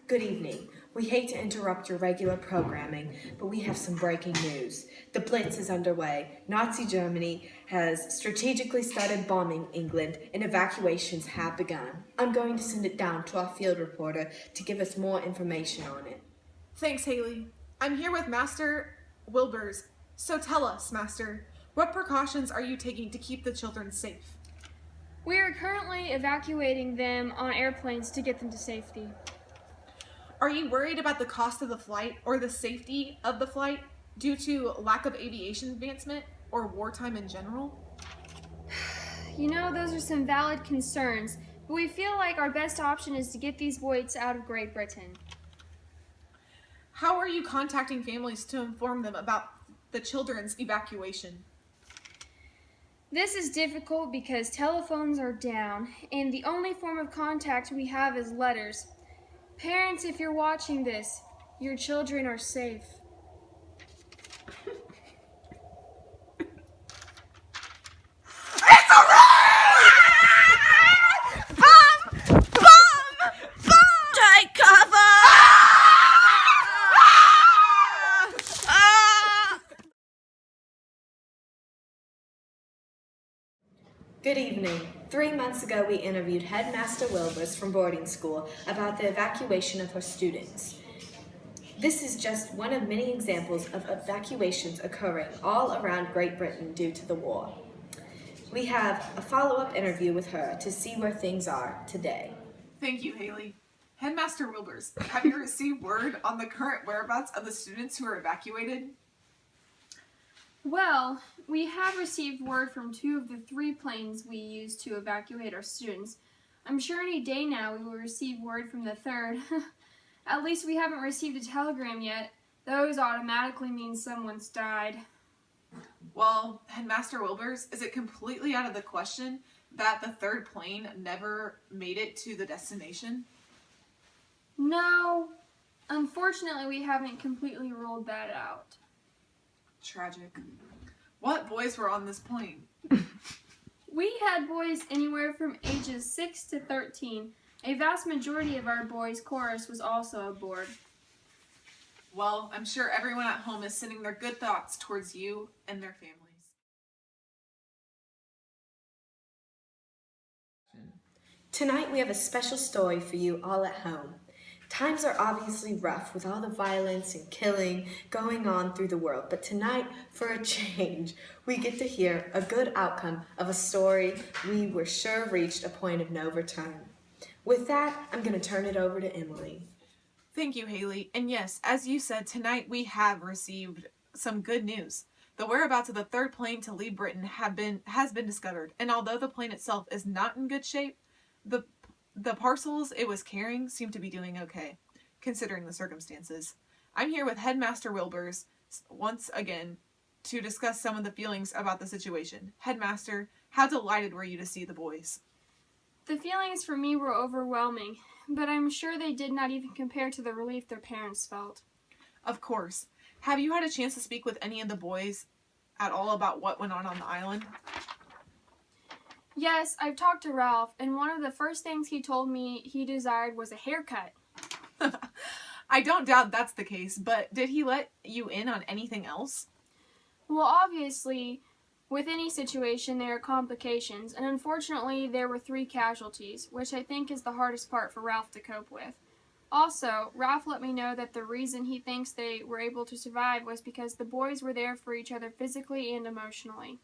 Good evening. We hate to interrupt your regular programming, but we have some breaking news. The Blitz is underway. Nazi Germany has strategically started bombing England, and evacuations have begun. I'm going to send it down to our field reporter to give us more information on it. Thanks, Haley. I'm here with Master Wilbers. So tell us, Master, what precautions are you taking to keep the children safe? We are currently evacuating them on airplanes to get them to safety. Are you worried about the cost of the flight or the safety of the flight due to lack of aviation advancement or wartime in general? You know, those are some valid concerns, but we feel like our best option is to get these boys out of Great Britain. How are you contacting families to inform them about the children's evacuation? This is difficult because telephones are down, and the only form of contact we have is letters. Parents, if you're watching this, your children are safe. It's a raid! Bomb! Bomb! Bomb! Take cover! Good evening. 3 months ago, we interviewed Headmaster Wilbers from boarding school about the evacuation of her students. This is just one of many examples of evacuations occurring all around Great Britain due to the war. We have a follow-up interview with her to see where things are today. Thank you, Haley. Headmaster Wilbers, have you received word on the current whereabouts of the students who are evacuated? Well, we have received word from 2 of the 3 planes we used to evacuate our students. I'm sure any day now we will receive word from the 3rd. At least we haven't received a telegram yet. Those automatically mean someone's died. Well, Headmaster Wilbers, is it completely out of the question that the 3rd plane never made it to the destination? No. Unfortunately, we haven't completely ruled that out. Tragic. What boys were on this plane? We had boys anywhere from ages 6 to 13. A vast majority of our boys' chorus was also aboard. Well, I'm sure everyone at home is sending their good thoughts towards you and their families. Tonight we have a special story for you all at home. Times are obviously rough with all the violence and killing going on through the world, but tonight, for a change, we get to hear a good outcome of a story we were sure reached a point of no return. With that, I'm going to turn it over to Emilie. Thank you, Haley. And yes, as you said, tonight we have received some good news. The whereabouts of the 3rd plane to leave Britain has been discovered, and although the plane itself is not in good shape, the parcels it was carrying seem to be doing okay, considering the circumstances. I'm here with Headmaster Wilbers once again to discuss some of the feelings about the situation. Headmaster, how delighted were you to see the boys? The feelings for me were overwhelming, but I'm sure they did not even compare to the relief their parents felt. Of course. Have you had a chance to speak with any of the boys at all about what went on the island? Yes, I've talked to Ralph, and one of the first things he told me he desired was a haircut. I don't doubt that's the case, but did he let you in on anything else? Well, obviously, with any situation there are complications, and unfortunately there were 3 casualties, which I think is the hardest part for Ralph to cope with. Also, Ralph let me know that the reason he thinks they were able to survive was because the boys were there for each other physically and emotionally.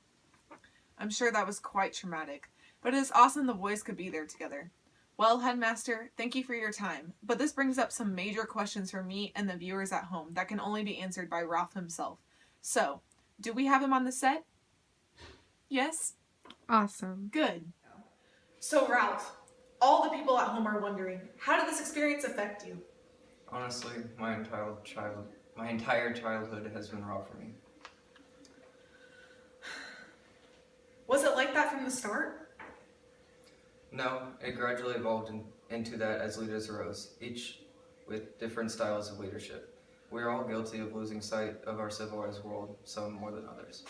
I'm sure that was quite traumatic, but it is awesome the boys could be there together. Well, Headmaster, thank you for your time, but this brings up some major questions for me and the viewers at home that can only be answered by Ralph himself. So, do we have him on the set? Yes? Awesome. Good. So, Ralph, all the people at home are wondering, how did this experience affect you? Honestly, my entire childhood has been raw for me. Was it like that from the start? No, it gradually evolved into that as leaders arose, each with different styles of leadership. We are all guilty of losing sight of our civilized world, some more than others.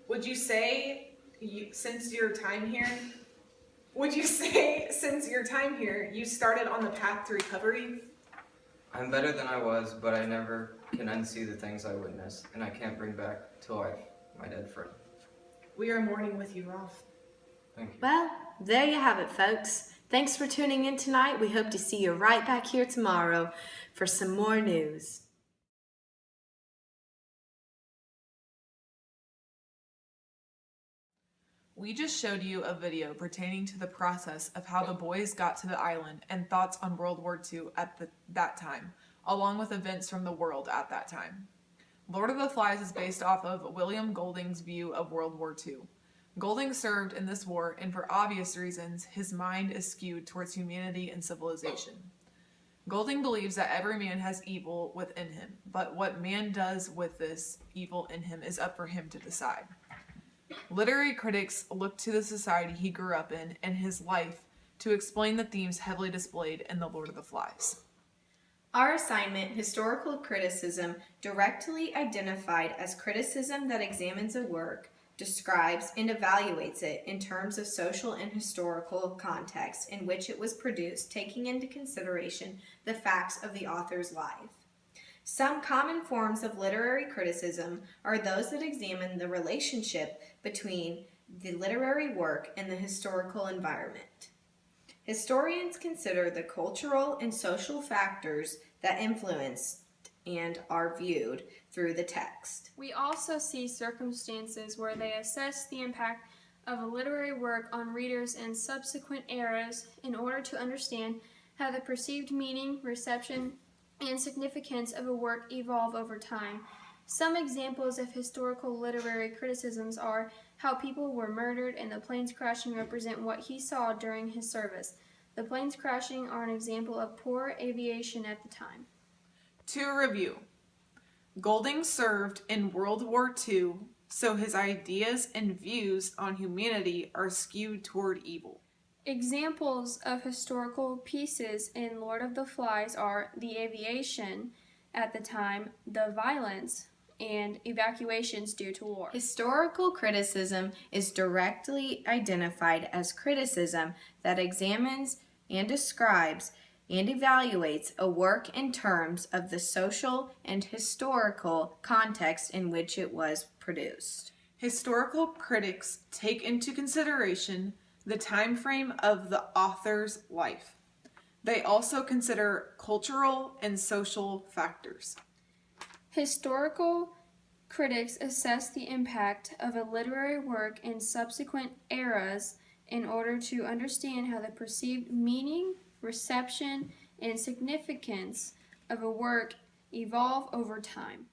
Would you say, since your time here, Would you say, since your time here, you started on the path to recovery? I'm better than I was, but I never can unsee the things I witnessed, and I can't bring back to life my dead friend. We are mourning with you, Ralph. Thank you. Well, there you have it, folks. Thanks for tuning in tonight. We hope to see you right back here tomorrow for some more news. We just showed you a video pertaining to the process of how the boys got to the island and thoughts on World War II at that time, along with events from the world at that time. Lord of the Flies is based off of William Golding's view of World War II. Golding served in this war, and for obvious reasons, his mind is skewed towards humanity and civilization. Golding believes that every man has evil within him, but what man does with this evil in him is up for him to decide. Literary critics look to the society he grew up in and his life to explain the themes heavily displayed in The Lord of the Flies. Our assignment, historical criticism, directly identified as criticism that examines a work, describes and evaluates it in terms of social and historical context in which it was produced, taking into consideration the facts of the author's life. Some common forms of literary criticism are those that examine the relationship between the literary work and the historical environment. Historians consider the cultural and social factors that influence and are viewed through the text. We also see circumstances where they assess the impact of a literary work on readers in subsequent eras in order to understand how the perceived meaning, reception, and significance of a work evolve over time. Some examples of historical literary criticisms are how people were murdered and the planes crashing represent what he saw during his service. The planes crashing are an example of poor aviation at the time. To review, Golding served in World War II, so his ideas and views on humanity are skewed toward evil. Examples of historical pieces in Lord of the Flies are the aviation at the time, the violence, and evacuations due to war. Historical criticism is directly identified as criticism that examines and describes and evaluates a work in terms of the social and historical context in which it was produced. Historical critics take into consideration the time frame of the author's life. They also consider cultural and social factors. Historical critics assess the impact of a literary work in subsequent eras in order to understand how the perceived meaning, reception, and significance of a work evolve over time.